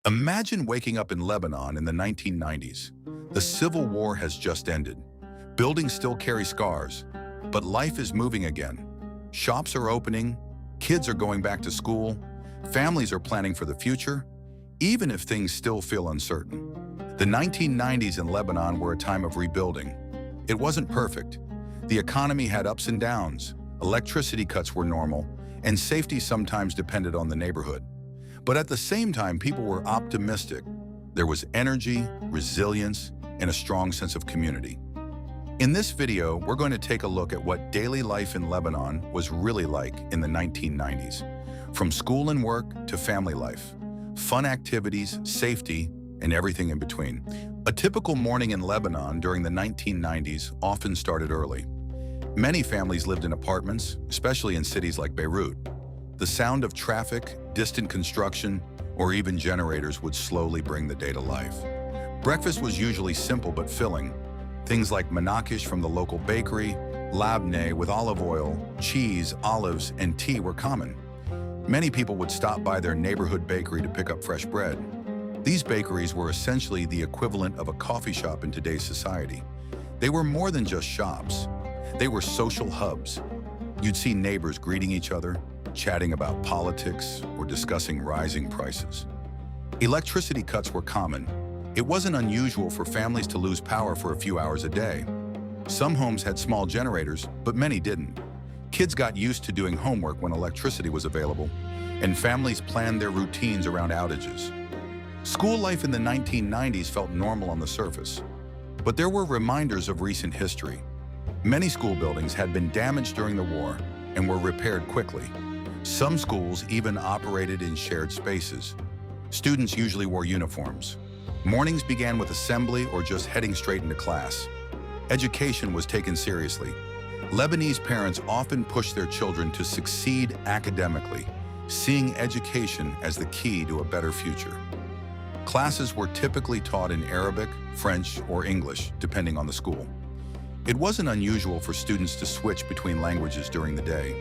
Imagine waking up in Lebanon in the 1990s. The civil war has just ended. Buildings still carry scars, but life is moving again. Shops are opening, kids are going back to school, families are planning for the future, even if things still feel uncertain. The 1990s in Lebanon were a time of rebuilding. It wasn't perfect. The economy had ups and downs, electricity cuts were normal, and safety sometimes depended on the neighborhood. But at the same time, people were optimistic. There was energy, resilience, and a strong sense of community. In this video, we're going to take a look at what daily life in Lebanon was really like in the 1990s. From school and work to family life, fun activities, safety, and everything in between. A typical morning in Lebanon during the 1990s often started early. Many families lived in apartments, especially in cities like Beirut. The sound of traffic, distant construction, or even generators would slowly bring the day to life. Breakfast was usually simple but filling. Things like manakish from the local bakery, labneh with olive oil, cheese, olives, and tea were common. Many people would stop by their neighborhood bakery to pick up fresh bread. These bakeries were essentially the equivalent of a coffee shop in today's society. They were more than just shops. They were social hubs. You'd see neighbors greeting each other, chatting about politics, or discussing rising prices. Electricity cuts were common. It wasn't unusual for families to lose power for a few hours a day. Some homes had small generators, but many didn't. Kids got used to doing homework when electricity was available, and families planned their routines around outages. School life in the 1990s felt normal on the surface, but there were reminders of recent history. Many school buildings had been damaged during the war and were repaired quickly. Some schools even operated in shared spaces. Students usually wore uniforms. Mornings began with assembly or just heading straight into class. Education was taken seriously. Lebanese parents often pushed their children to succeed academically, seeing education as the key to a better future. Classes were typically taught in Arabic, French, or English, depending on the school. It wasn't unusual for students to switch between languages during the day.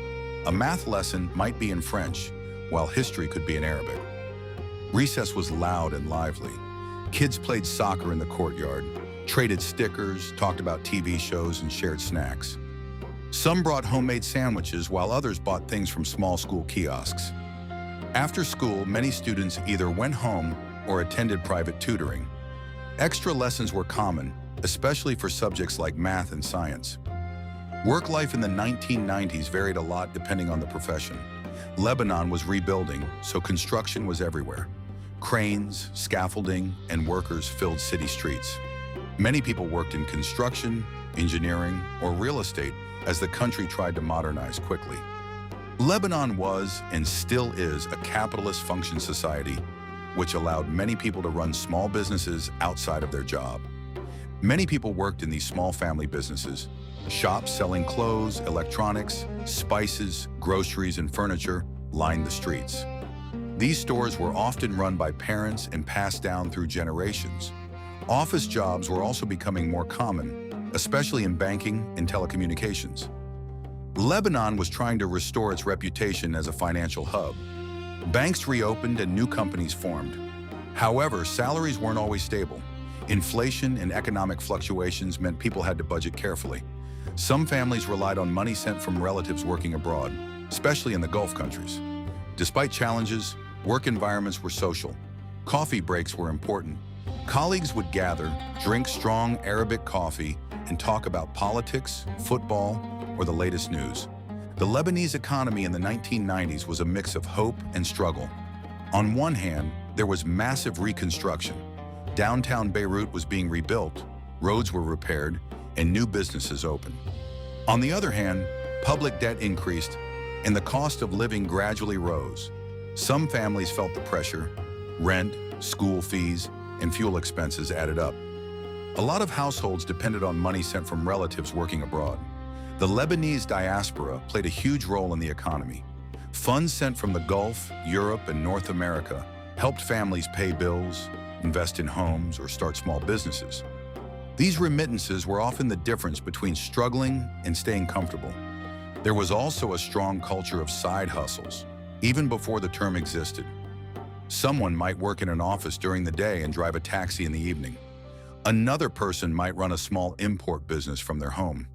A math lesson might be in French, while history could be in Arabic. Recess was loud and lively. Kids played soccer in the courtyard, traded stickers, talked about TV shows, and shared snacks. Some brought homemade sandwiches, while others bought things from small school kiosks. After school, many students either went home or attended private tutoring. Extra lessons were common, especially for subjects like math and science. Work life in the 1990s varied a lot depending on the profession. Lebanon was rebuilding, so construction was everywhere. Cranes, scaffolding, and workers filled city streets. Many people worked in construction, engineering, or real estate as the country tried to modernize quickly. Lebanon was, and still is, a capitalist function society, which allowed many people to run small businesses outside of their job. Many people worked in these small family businesses. Shops selling clothes, electronics, spices, groceries, and furniture lined the streets. These stores were often run by parents and passed down through generations. Office jobs were also becoming more common, especially in banking and telecommunications. Lebanon was trying to restore its reputation as a financial hub. Banks reopened and new companies formed. However, salaries weren't always stable. Inflation and economic fluctuations meant people had to budget carefully. Some families relied on money sent from relatives working abroad, especially in the Gulf countries. Despite challenges, work environments were social. Coffee breaks were important. Colleagues would gather, drink strong Arabic coffee, and talk about politics, football, or the latest news. The Lebanese economy in the 1990s was a mix of hope and struggle. On one hand, there was massive reconstruction. Downtown Beirut was being rebuilt, roads were repaired, and new businesses opened. On the other hand, public debt increased, and the cost of living gradually rose. Some families felt the pressure. Rent, school fees, and fuel expenses added up. A lot of households depended on money sent from relatives working abroad. The Lebanese diaspora played a huge role in the economy. Funds sent from the Gulf, Europe, and North America helped families pay bills, invest in homes, or start small businesses. These remittances were often the difference between struggling and staying comfortable. There was also a strong culture of side hustles, even before the term existed. Someone might work in an office during the day and drive a taxi in the evening. Another person might run a small import business from their home.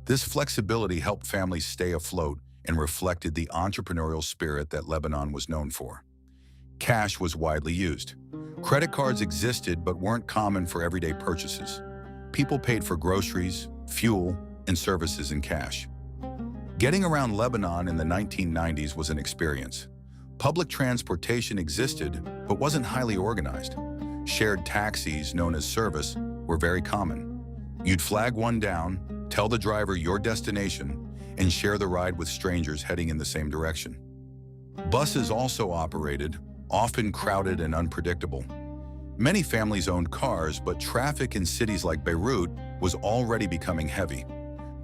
This flexibility helped families stay afloat and reflected the entrepreneurial spirit that Lebanon was known for. Cash was widely used. Credit cards existed but weren't common for everyday purchases. People paid for groceries, fuel, and services in cash. Getting around Lebanon in the 1990s was an experience. Public transportation existed but wasn't highly organized. Shared taxis, known as service, were very common. You'd flag one down, tell the driver your destination, and share the ride with strangers heading in the same direction. Buses also operated, often crowded and unpredictable. Many families owned cars, but traffic in cities like Beirut was already becoming heavy.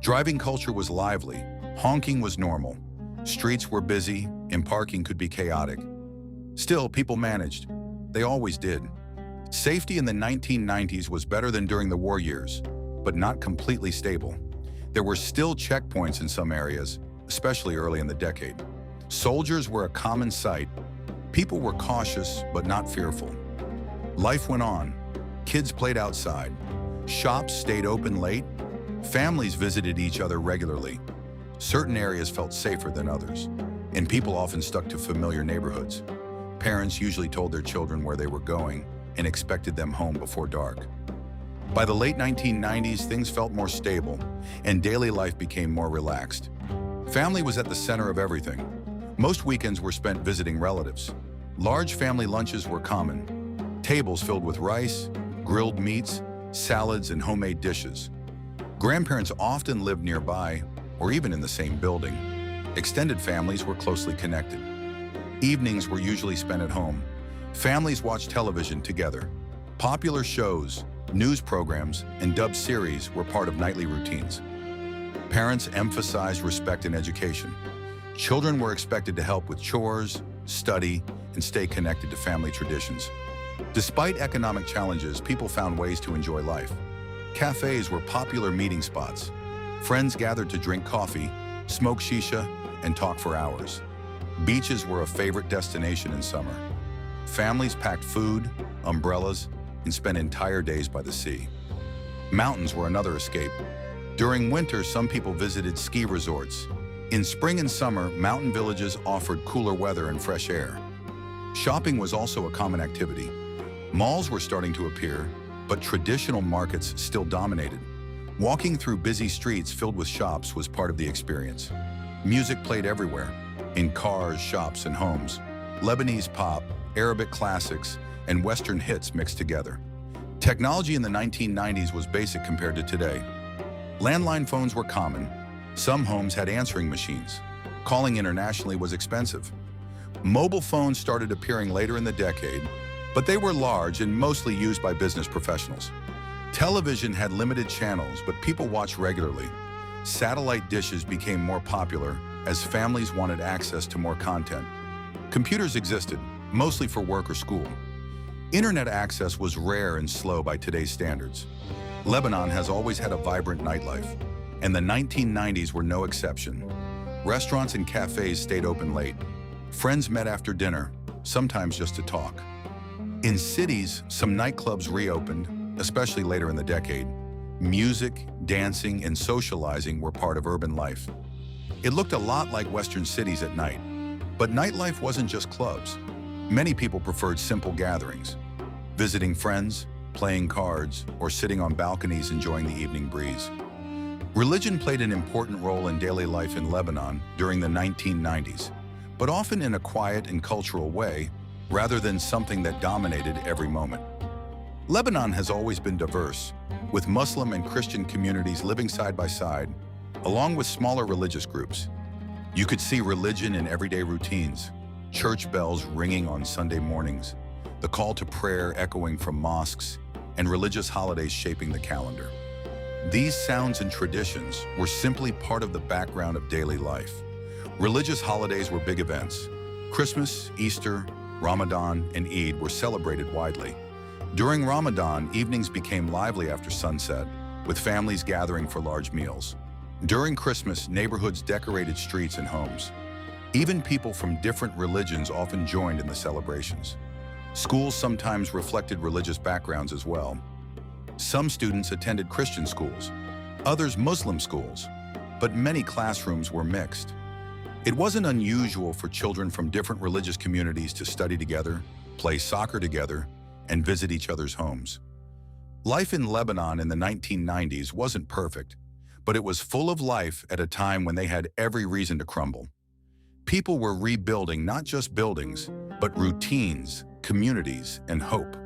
Driving culture was lively, honking was normal, streets were busy, and parking could be chaotic. Still, people managed. They always did. Safety in the 1990s was better than during the war years, but not completely stable. There were still checkpoints in some areas, especially early in the decade. Soldiers were a common sight. People were cautious, but not fearful. Life went on. Kids played outside. Shops stayed open late. Families visited each other regularly. Certain areas felt safer than others, and people often stuck to familiar neighborhoods. Parents usually told their children where they were going and expected them home before dark. By the late 1990s, things felt more stable, and daily life became more relaxed. Family was at the center of everything. Most weekends were spent visiting relatives. Large family lunches were common. Tables filled with rice, grilled meats, salads, and homemade dishes. Grandparents often lived nearby, or even in the same building. Extended families were closely connected. Evenings were usually spent at home. Families watched television together. Popular shows, news programs, and dubbed series were part of nightly routines. Parents emphasized respect and education. Children were expected to help with chores, study, and stay connected to family traditions. Despite economic challenges, people found ways to enjoy life. Cafes were popular meeting spots. Friends gathered to drink coffee, smoke shisha, and talk for hours. Beaches were a favorite destination in summer. Families packed food, umbrellas, and spent entire days by the sea. Mountains were another escape. During winter, some people visited ski resorts. In spring and summer, mountain villages offered cooler weather and fresh air. Shopping was also a common activity. Malls were starting to appear, but traditional markets still dominated. Walking through busy streets filled with shops was part of the experience. Music played everywhere, in cars, shops, and homes. Lebanese pop, Arabic classics, and Western hits mixed together. Technology in the 1990s was basic compared to today. Landline phones were common. Some homes had answering machines. Calling internationally was expensive. Mobile phones started appearing later in the decade, but they were large and mostly used by business professionals. Television had limited channels, but people watched regularly. Satellite dishes became more popular as families wanted access to more content. Computers existed, mostly for work or school. Internet access was rare and slow by today's standards. Lebanon has always had a vibrant nightlife, and the 1990s were no exception. Restaurants and cafes stayed open late. Friends met after dinner, sometimes just to talk. In cities, some nightclubs reopened, especially later in the decade. Music, dancing, and socializing were part of urban life. It looked a lot like Western cities at night, but nightlife wasn't just clubs. Many people preferred simple gatherings, visiting friends, playing cards, or sitting on balconies enjoying the evening breeze. Religion played an important role in daily life in Lebanon during the 1990s, but often in a quiet and cultural way, rather than something that dominated every moment. Lebanon has always been diverse, with Muslim and Christian communities living side by side, along with smaller religious groups. You could see religion in everyday routines, church bells ringing on Sunday mornings, the call to prayer echoing from mosques, and religious holidays shaping the calendar. These sounds and traditions were simply part of the background of daily life. Religious holidays were big events. Christmas, Easter, Ramadan, and Eid were celebrated widely. During Ramadan, evenings became lively after sunset, with families gathering for large meals. During Christmas, neighborhoods decorated streets and homes. Even people from different religions often joined in the celebrations. Schools sometimes reflected religious backgrounds as well. Some students attended Christian schools, others Muslim schools, but many classrooms were mixed. It wasn't unusual for children from different religious communities to study together, play soccer together, and visit each other's homes. Life in Lebanon in the 1990s wasn't perfect, but it was full of life at a time when they had every reason to crumble. People were rebuilding not just buildings, but routines, communities, and hope.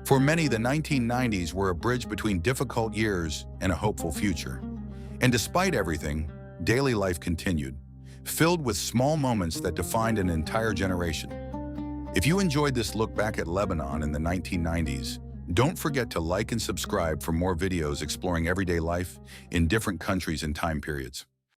For many, the 1990s were a bridge between difficult years and a hopeful future. And despite everything, daily life continued, filled with small moments that defined an entire generation. If you enjoyed this look back at Lebanon in the 1990s, don't forget to like and subscribe for more videos exploring everyday life in different countries and time periods.